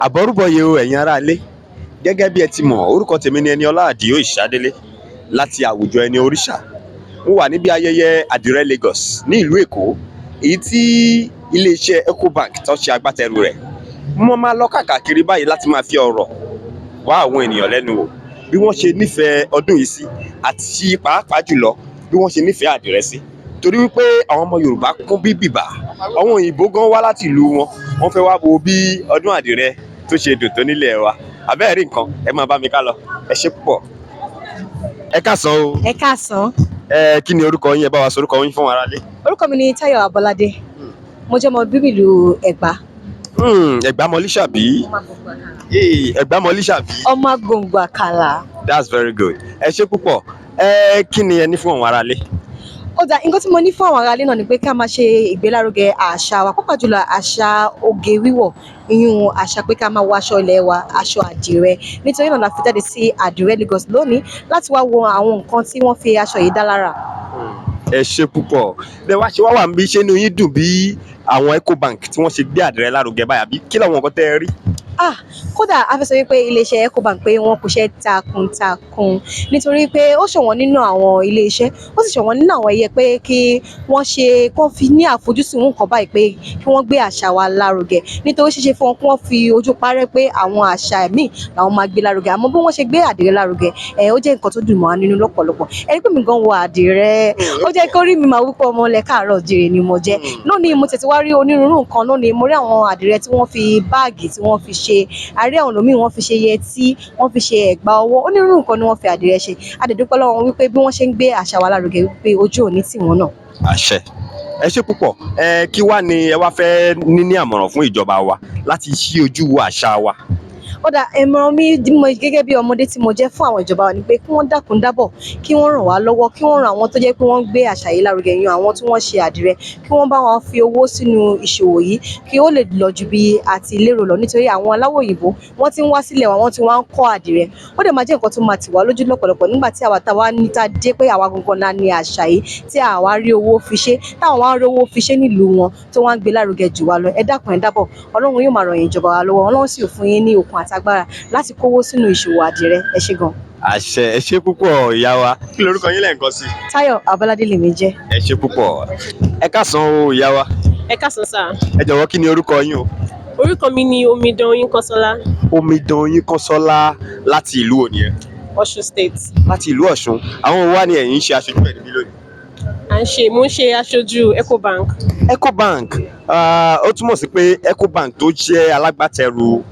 Àbọ̀rúbọyè o ẹ̀yin ará ilé, gẹ́gẹ́ bí ẹ ti mọ̀ orúkọ tèmi ni Ẹniọlá Àdìó Ìṣádélé láti àwùjọ ẹni òrìṣà. Mo wà níbi ayẹyẹ àdìrẹ Lagos ní ìlú Èkó, èyí tí iléeṣẹ́ Ecobank tó ṣe agbátẹrù rẹ̀. Mo máa lọ káàkiri báyìí láti máa fi ọ̀rọ̀ wá àwọn ènìyàn lẹ́nu wò bí wọ́n ṣe nífẹ̀ẹ́ ọdún yìí sí àti pàápàá jùlọ bí wọ́n ṣe nífẹ̀ẹ́ àdìrẹ sí. Torí wípé àwọn ọmọ Yorùbá kún bí bìbà, àwọn òyìnbó gan wá láti ìlú wọn, wọ́n fẹ́ wá wo bí ọdún àdìrẹ tó ṣe dùn tó nílẹ̀ wa. Àbẹ́ẹ̀ rí nǹkan, ẹ máa bá mi ká lọ. Ẹ ṣé púpọ̀. Ẹ káàsán o. Ẹ káàsán. Kí ni orúkọ yín? Ẹ bá wa sọ orúkọ yín fún aráalé. Orúkọ mi ni Táyọ̀ Abọ́ládé. Mo jẹ́ ọmọ bíbí ìlú Ẹ̀gbá. Ẹ̀gbá mọ̀líṣàbí. Ẹ̀gbá mọ̀líṣàbí. Ọmọ Agbòǹgbò Àkàlà. That's very good. Ẹ ṣé púpọ̀. Kí ni ẹ ní fún àwọn aráalé? Ó dà, nǹkan tí mo ní fún àwọn aráalé náà ni pé ká máa ṣe ìgbélárugẹ àṣà wa, pàápàá jùlọ àṣà oge wíwọ̀, ìyún àṣà pé ká máa wọ aṣọ ilẹ̀ wa, aṣọ àdìrẹ. Nítorí náà la fi jáde sí àdìrẹ Lagos lónìí láti wá wo àwọn nǹkan tí wọ́n fi aṣọ yìí dá lára. Ẹ ṣé púpọ̀. Bẹ́ẹ̀ wá ṣe wá wà níbi, ṣé inú yín dùn bí àwọn Ecobank tí wọ́n ṣe gbé àdìrẹ lárugẹ báyà bí kí làwọn nǹkan tẹ́ ẹ rí? Kódà a fẹ́ sọ wípé iléeṣẹ́ Ecobank pé wọ́n kúṣẹ́ takuntakun nítorí pé ó ṣọ̀wọ́n nínú àwọn iléeṣẹ́, ó sì ṣọ̀wọ́n nínú àwọn ẹyẹ pé kí wọ́n fi ní àfojúsùn nǹkan báyìí pé kí wọ́n gbé àṣà wa lárugẹ. Nítorí ṣíṣe fún wọn kí wọ́n fi ojú parẹ́ pé àwọn àṣà míì làwọn máa gbé lárugẹ, àmọ́ bí wọ́n ṣe gbé àdìrẹ lárugẹ ó jẹ́ nǹkan tó dùn mọ́ wa nínú lọ́pọ̀lọpọ̀. Ẹ rí pé mi gan wọ àdìrẹ, ó jẹ́ kí orí mi máa wípé ọmọ ilẹ̀ káàárọ̀ oòjíire ni mo jẹ́. Lónìí mo tètè wá rí onírúurú nǹkan. Lónìí mo rí àwọn àdìrẹ tí wọ́n fi báàgì tí wọ́n fi ṣe, a rí àwọn míì wọ́n fi ṣe yẹtí, wọ́n fi ṣe ẹ̀gbà ọwọ́, onírúurú nǹkan ni wọ́n fi àdìrẹ ṣe. A dẹ̀ dúpẹ́ lọ́wọ́ wọn wípé bí wọ́n ṣe ń gbé àṣà wa lárugẹ wípé ojú òní tì wọ́n náà. Àṣẹ. Ẹ ṣé púpọ̀. Kí wá ni ẹ wá fẹ́ ní àmọ̀ràn fún ìjọba wa láti ṣí ojú wo àṣà wa? Ó dà, ìmọ̀ràn mi gẹ́gẹ́ bí ọmọdé tí mo jẹ́ fún àwọn ìjọba wa ni pé kí wọ́n dákun dábọ̀, kí wọ́n ràn wá lọ́wọ́, kí wọ́n ran àwọn tó jẹ́ pé wọ́n ń gbé àṣà yìí lárugẹ, yan àwọn tí wọ́n ṣe àdìrẹ, kí wọ́n bá wọn fi owó sínú ìṣòwò yìí kí ó lè lọ ju bí a ti lérò lọ. Nítorí àwọn aláwọ̀ òyìnbó wọ́n ti ń wá sílẹ̀ wa, wọ́n ti wá ń kọ́ àdìrẹ. Ó dẹ̀ máa jẹ́ nǹkan tó máa tì wá lójú lọ́pọ̀lọpọ̀ nígbà tí àwa táwa ní ta dé pé àwa gangan la ní àṣà yìí tí àwa rí owó fi ṣe, táwọn wá rí owó fi ṣe nílùú wọn tó wá ń gbé lárugẹ jù wá lọ. Ẹ dákun ẹ dábọ̀, Ọlọ́run yóò máa ràn yín ìjọba wa lọ́wọ́, Ọlọ́run sì fún yín ní okun àtagbára láti kówó sínú ìṣòwò àdìrẹ. Ẹ ṣé gan. Àṣẹ. Ẹ ṣé púpọ̀ ìyá wa. Kí lorúkọ yín lẹ́ẹ̀kan sí? Táyọ̀ Abọ́ládé lèmi jẹ́. Ẹ ṣé púpọ̀. Ẹ káàsán o ìyá wa. Ẹ káàsán sà. Ẹ jọ̀wọ́ kí ni orúkọ yín o? Orúkọ mi ni Omidan Oyinkanṣọ́lá. Omidan Oyinkanṣọ́lá láti ìlú wo nìyẹn? Ọ̀ṣun State. Láti ìlú Ọ̀ṣun. Àwọn wo wá ni ẹ̀yin ń ṣe aṣojú ẹ̀ níbí lónìí? Mo ń ṣe aṣojú Ecobank. Ecobank, ó túmọ̀ sí pé Ecobank tó jẹ́ alágbàtẹrù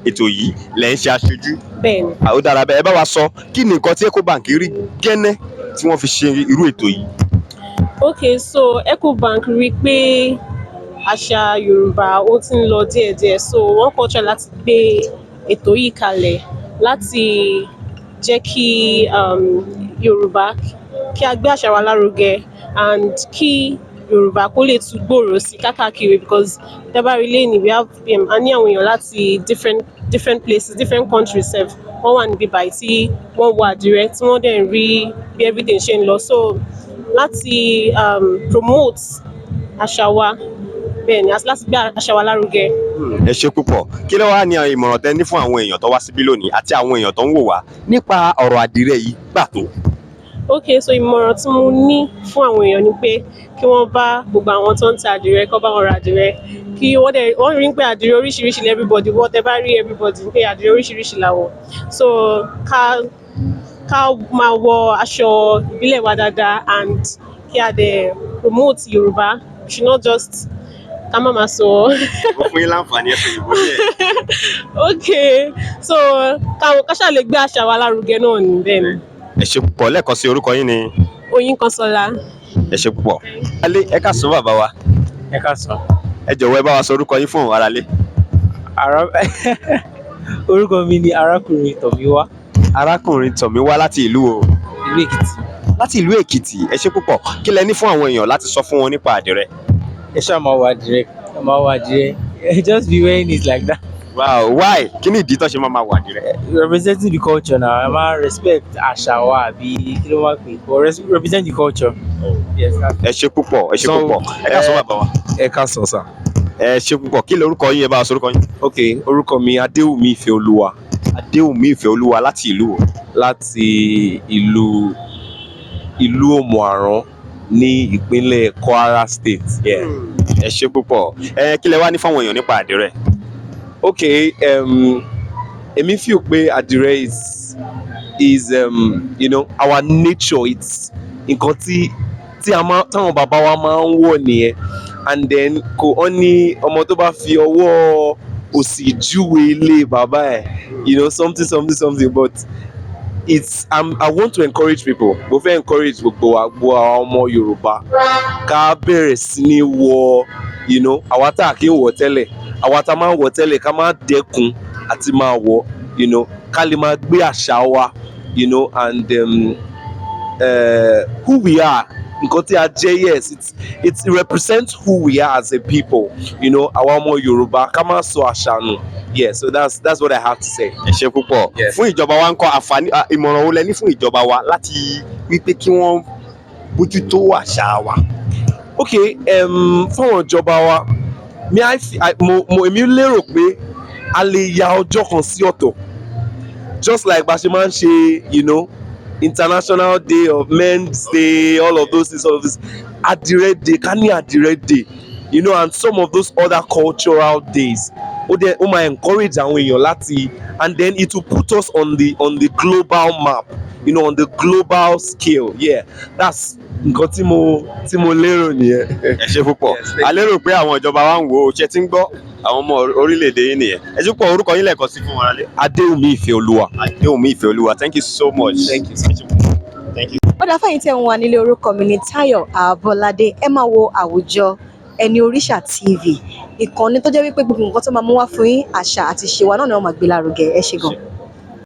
ètò yìí lẹ̀ ń ṣe aṣojú. Bẹ́ẹ̀ni. Ó dára bẹ́ẹ̀. Ẹ bá wa sọ kí ni nǹkan tí Ecobank rí gẹ́nẹ́ tí wọ́n fi ṣe irú ètò yìí? Okay, so Ecobank rí pé àṣà Yorùbá ó ti ń lọ díẹ̀díẹ̀, so wọ́n kọ́ try láti gbé ètò yìí kalẹ̀ láti jẹ́ kí Yorùbá kí a gbé àṣà wa lárugẹ and kí Yorùbá kó lè tún gbòòrò sí káàkiri, because dábàárí lẹ́yìn we have a ní àwọn èèyàn láti different places, different countries sef wọ́n wà níbí báyìí tí wọ́n wọ àdìrẹ tí wọ́n dẹ̀ ń rí bí everything ṣe ń lọ, so láti promote àṣà wa, bẹ́ẹ̀ ni láti gbé àṣà wa lárugẹ. Ẹ ṣé púpọ̀. Kí ló wá ní ìmọ̀ràn tẹ́ ní fún àwọn èèyàn tó wá síbí lónìí àti àwọn èèyàn tó ń wò wá nípa ọ̀rọ̀ àdìrẹ yìí pàtó? Okay, so ìmọ̀ràn tí mo ní fún àwọn èèyàn ni pé kí wọ́n bá gbogbo àwọn tó ń ta àdìrẹ, kó bá wọn ra àdìrẹ, kí wọ́n rí pé àdìrẹ oríṣiríṣi ní everybody, wọ́n tẹ bá rí everybody pé àdìrẹ oríṣiríṣi làwọ̀, so ká máa wọ aṣọ ìbílẹ̀ wa dáadáa and kí a dẹ̀ promote Yorùbá, we should not just ká má máa sọ. Ó fún yín láǹfààní ẹ̀sìn ìbò yẹn. Okay, so ká ṣáà lè gbé àṣà wa lárugẹ náà ní bẹ́ẹ̀ ni. Ẹ ṣé púpọ̀. Lẹ́ẹ̀kan sí orúkọ yín ni? Oyinkanṣọ́lá. Ẹ ṣé púpọ̀. Ẹ káàsán bàbá wa. Ẹ káàsán. Ẹ jọ̀wọ́ ẹ bá wa sọ orúkọ yín fún àwọn aráalé. Orúkọ mi ni arákùnrin Tọ̀míwá. Arákùnrin Tọ̀míwá láti ìlú o? Ìlú Èkìtì. Láti ìlú Èkìtì. Ẹ ṣé púpọ̀. Kí lẹ ní fún àwọn èèyàn láti sọ fún wọn nípa àdìrẹ? Ẹ ṣáà máa wọ àdìrẹ. Just be wearing it like that. Wow, why? Kí ni ìdí tó ṣe máa wọ àdìrẹ? Representing the culture now. I máa respect àṣà wa àbí kí ló máa pè, but represent the culture. Yes. Ẹ ṣé púpọ̀. Ẹ ṣé púpọ̀. Ẹ káàsán bàbá wa. Ẹ káàsán sà. ẹ ṣe púpọ̀, kí lorúkọ yín, ẹ bá wa sọ orúkọ yín. Ok, orúkọ mi Adéwùmí Ìfẹ́olúwa Adéwùmí Ìfẹ́olúwa láti ìlú wo? láti ìlú Òmù-àrán ní ìpínlẹ̀ Kwara State. Yeah. Ẹ ṣe púpọ̀, kí lẹ wá ní fáwọn èèyàn nípa àdìrẹ? Ok, èmi feel pé àdìrẹ is you know, our nature. It's nǹkan tí táwọn bàbá wa máa ń wọ̀ nìyẹn, and then kò ní ọmọ tó bá fi ọwọ́ òsì júwe ilé bàbá ẹ̀, you know, something, but I want to encourage people. Mo fẹ́ encourage gbogbo àwọn ọmọ Yorùbá ká bẹ̀rẹ̀ sí ní wọ, you know, àwa tá a kì í wọ̀ tẹ́lẹ̀, àwa tá a máa ń wọ̀ tẹ́lẹ̀ ká má dẹ́kun àti máa wọ̀, you know, ká lè máa gbé àṣà wa, you know, and who we are. Nǹkan tí a jẹ́, yes, it represents who we are as a people, you know, àwa ọmọ Yorùbá ká má sọ àṣà nù. Yeah, so that's what I have to say. Ẹ ṣe púpọ̀. Fún ìjọba wa ń kọ́ àǹfààní, ìmọ̀ràn wo lẹ ní fún ìjọba wa láti wípé kí wọ́n bójútó àṣà wa? Ok, fún ìjọba wa, èmi lérò pé a lè ya ọjọ́ kan sí ọ̀tọ̀, just like bá ṣe máa ń ṣe, you know, International Day of Men's Day, all of this. Adire Day, ká ní Adire Day, you know, and some of those other cultural days. Ó máa encourage àwọn èèyàn láti, and then it will put us on the global map, you know, on the global scale. Yeah, that's nǹkan tí mo lérò nìyẹn. Ẹ ṣe púpọ̀, a lérò pé àwọn ìjọba wa ń wo ṣe tí ń gbọ́ àwọn ọmọ orílẹ̀-èdè yìí nìyẹn. Ẹ ṣe púpọ̀, orúkọ yín lẹ́ẹ̀kan sí fún wọn lálẹ́. Adéwùmí Ìfẹ́olúwa. Adéwùmí Ìfẹ́olúwa, thank you so much. Thank you. Thank you. Ó dáa fẹ́yìntì ẹ̀ ń wà nílé, orúkọ mi ni Táyọ̀ Àbọ́ládé. Ẹ máa wo Àwùjọ Ẹni Oríṣà TV, ìkànnì tó jẹ́ wípé gbogbo nǹkan tó máa mú wá fún yín, àṣà àti ìṣe wa náà ni wọ́n máa gbé lárugẹ. Ẹ ṣé gan.